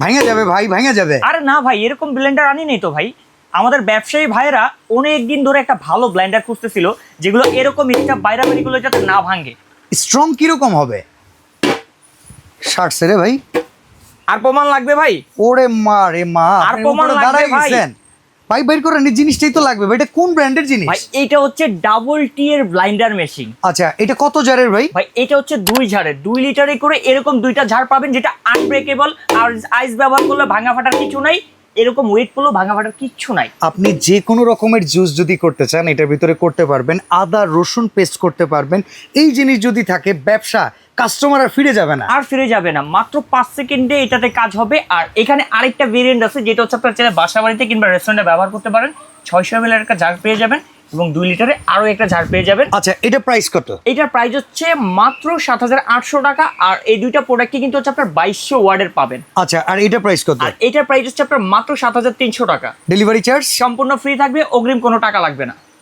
ভাঙা যাবে ভাই, ভাঙা যাবে। আরে না ভাই, এরকম ব্লেন্ডার আনি নেই তো ভাই। আমাদের ব্যবসায়ী ভাইরা অনেক দিন ধরে একটা ভালো ব্লেন্ডার খুঁজতেছিল, যেগুলো এরকম স্টাফ বাইরাবাড়ি গুলো যাতে না ভাঙে। স্ট্রং কিরকম হবে? শার্টস রে ভাই। আর প্রমাণ লাগবে ভাই? ওরে মা রে মা, আর প্রমাণ লাগবে ভাই? ভাই বের করেন, এই জিনিসটাই তো লাগবে ভাই। এটা কোন ব্র্যান্ডের জিনিস ভাই এইটা হচ্ছে ডাবল টি এর ব্লাইন্ডার মেশিন। আচ্ছা, এটা কত জারের ভাই? ভাই এটা হচ্ছে 2 ঝাড়ের, 2 লিটারে করে এরকম 2টা ঝাড় পাবেন, যেটা আনব্রেকেবল। আর আইস ব্যবহার করলে ভাঙা ফাটার কিছু নাই, এরকম ওয়েট করলেও ভাঙা ফাটার কিচ্ছু নাই। আপনি যে কোনো রকমের জুস যদি করতে চান এটার ভিতরে করতে পারবেন, আদা রসুন পেস্ট করতে পারবেন। এই জিনিস যদি থাকে, ব্যবসা কাস্টমার আর ফিরে যাবে না। আর ফিরে যাবে না, মাত্র 5 সেকেন্ডে এটাতে কাজ হবে। আর এখানে আরেকটা ভেরিয়েন্ট আছে, যেটা হচ্ছে আপনার চাইলে বাসা বাড়িতে কিংবা রেস্টুরেন্টে ব্যবহার করতে পারেন। 600 ml এর একটা জার পেয়ে যাবেন এবং 2 লিটারে আরো একটা জার পেয়ে যাবেন। আচ্ছা, এটা প্রাইস কত? এটার প্রাইস হচ্ছে মাত্র 7800 টাকা। আর এই দুইটা প্রোডাক্টই কিন্তু হচ্ছে আপনার 2200 ওয়ার্ডের পাবেন। আচ্ছা, আর এটা প্রাইস কত? আর এটার প্রাইস হচ্ছে আপনার মাত্র 7300 টাকা। ডেলিভারি চার্জ সম্পূর্ণ ফ্রি থাকবে, অগ্রিম কোনো টাকা লাগবে না।